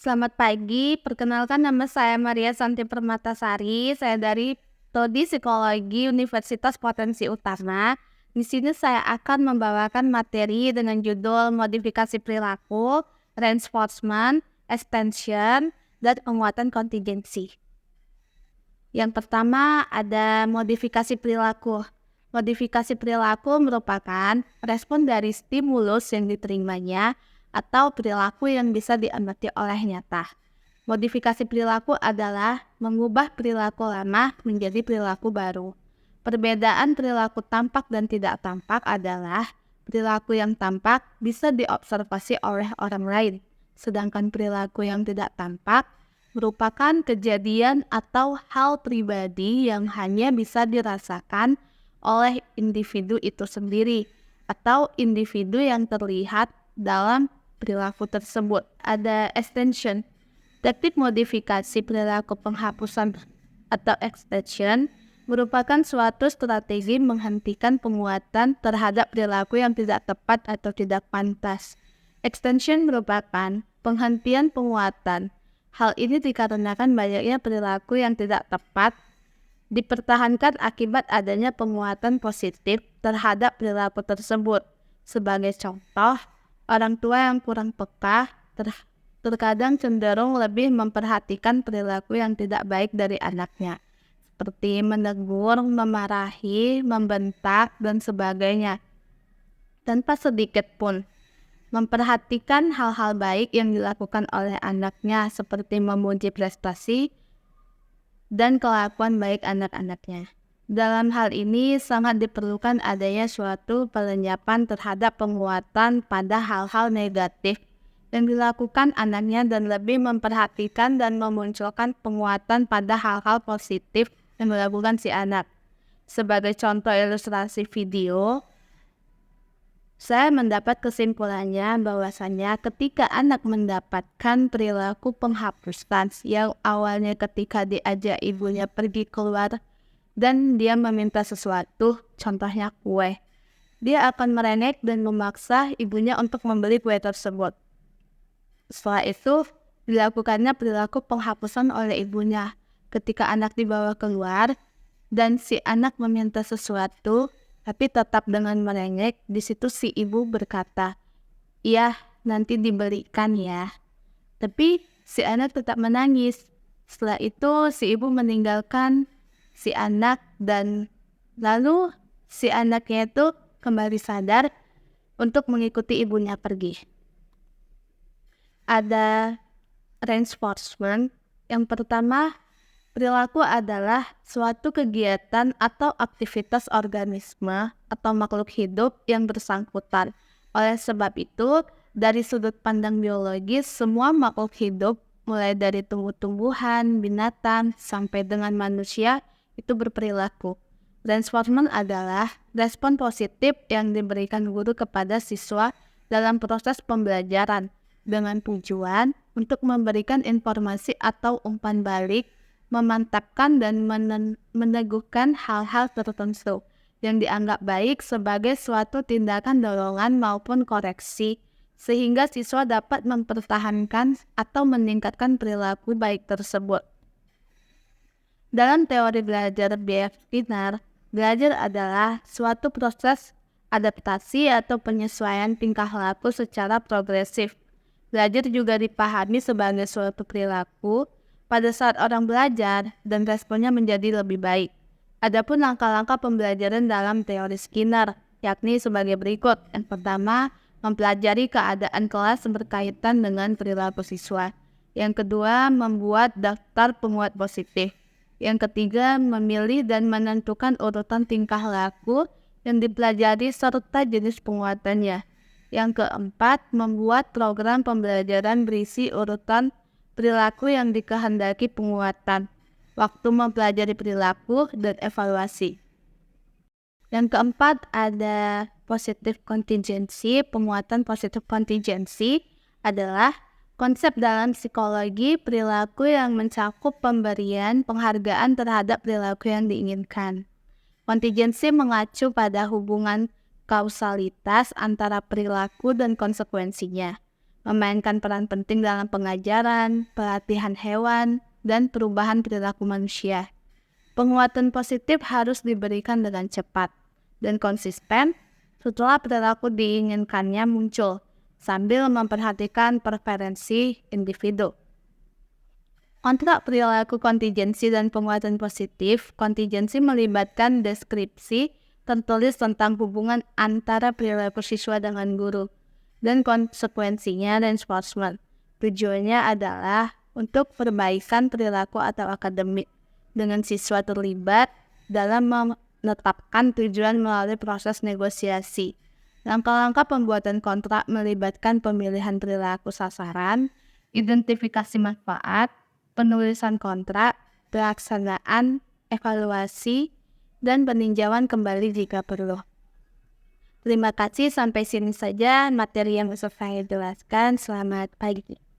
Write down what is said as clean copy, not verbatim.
Selamat pagi, perkenalkan nama saya Maria Santi Permatasari. Saya dari Prodi Psikologi Universitas Potensi Utama. Di sini saya akan membawakan materi dengan judul modifikasi perilaku, reinforcement, extension, dan penguatan kontingensi. Yang pertama ada modifikasi perilaku. Modifikasi perilaku merupakan respon dari stimulus yang diterimanya atau perilaku yang bisa diamati oleh nyata. Modifikasi perilaku adalah mengubah perilaku lama menjadi perilaku baru. Perbedaan perilaku tampak dan tidak tampak adalah perilaku yang tampak bisa diobservasi oleh orang lain, sedangkan perilaku yang tidak tampak merupakan kejadian atau hal pribadi yang hanya bisa dirasakan oleh individu itu sendiri atau individu yang terlihat dalam perilaku tersebut. Ada extension. Teknik modifikasi perilaku penghapusan atau extension merupakan suatu strategi menghentikan penguatan terhadap perilaku yang tidak tepat atau tidak pantas. Extension merupakan penghentian penguatan. Hal ini dikarenakan banyaknya perilaku yang tidak tepat dipertahankan akibat adanya penguatan positif terhadap perilaku tersebut. Sebagai contoh, orang tua yang kurang peka terkadang cenderung lebih memperhatikan perilaku yang tidak baik dari anaknya, seperti menegur, memarahi, membentak, dan sebagainya, tanpa sedikit pun memperhatikan hal-hal baik yang dilakukan oleh anaknya, seperti memuji prestasi dan kelakuan baik anak-anaknya. Dalam hal ini sangat diperlukan adanya suatu pelenyapan terhadap penguatan pada hal-hal negatif yang dilakukan anaknya dan lebih memperhatikan dan memunculkan penguatan pada hal-hal positif yang dilakukan si anak. Sebagai contoh ilustrasi video, saya mendapat kesimpulannya bahwasannya ketika anak mendapatkan perilaku penghapusan yang awalnya ketika diajak ibunya pergi keluar dan dia meminta sesuatu, contohnya kue, dia akan merengek dan memaksa ibunya untuk membeli kue tersebut. Setelah itu, dilakukannya perilaku penghapusan oleh ibunya. Ketika anak dibawa keluar dan si anak meminta sesuatu, tapi tetap dengan merengek, di situ si ibu berkata, "Iya, nanti dibelikan ya." Tapi si anak tetap menangis. Setelah itu si ibu meninggalkan si anak dan lalu si anaknya itu kembali sadar untuk mengikuti ibunya pergi. Ada reinforcement. Yang pertama, perilaku adalah suatu kegiatan atau aktivitas organisme atau makhluk hidup yang bersangkutan. Oleh sebab itu, dari sudut pandang biologis, semua makhluk hidup, mulai dari tumbuh-tumbuhan, binatang, sampai dengan manusia, itu berperilaku. Reinforcement adalah respon positif yang diberikan guru kepada siswa dalam proses pembelajaran dengan tujuan untuk memberikan informasi atau umpan balik, memantapkan dan meneguhkan hal-hal tertentu yang dianggap baik sebagai suatu tindakan dorongan maupun koreksi, sehingga siswa dapat mempertahankan atau meningkatkan perilaku baik tersebut. Dalam teori belajar B.F. Skinner, belajar adalah suatu proses adaptasi atau penyesuaian tingkah laku secara progresif. Belajar juga dipahami sebagai suatu perilaku pada saat orang belajar dan responnya menjadi lebih baik. Adapun langkah-langkah pembelajaran dalam teori Skinner, yakni sebagai berikut. Yang pertama, mempelajari keadaan kelas berkaitan dengan perilaku siswa. Yang kedua, membuat daftar penguat positif. Yang ketiga, memilih dan menentukan urutan tingkah laku yang dipelajari serta jenis penguatannya. Yang keempat, membuat program pembelajaran berisi urutan perilaku yang dikehendaki penguatan, waktu mempelajari perilaku, dan evaluasi. Yang keempat, ada positive contingency. Penguatan positive contingency adalah konsep dalam psikologi perilaku yang mencakup pemberian penghargaan terhadap perilaku yang diinginkan. Kontingensi mengacu pada hubungan kausalitas antara perilaku dan konsekuensinya. memainkan peran penting dalam pengajaran, pelatihan hewan, dan perubahan perilaku manusia. Penguatan positif harus diberikan dengan cepat dan konsisten setelah perilaku diinginkannya muncul, sambil memperhatikan preferensi individu. Kontrak perilaku kontingensi dan penguatan positif, kontingensi melibatkan deskripsi tertulis tentang hubungan antara perilaku siswa dengan guru dan konsekuensinya reinforcement. Tujuannya adalah untuk perbaikan perilaku atau akademik dengan siswa terlibat dalam menetapkan tujuan melalui proses negosiasi. Langkah-langkah pembuatan kontrak melibatkan pemilihan perilaku sasaran, identifikasi manfaat, penulisan kontrak, pelaksanaan, evaluasi, dan peninjauan kembali jika perlu. Terima kasih, sampai sini saja materi yang bisa saya jelaskan. Selamat pagi.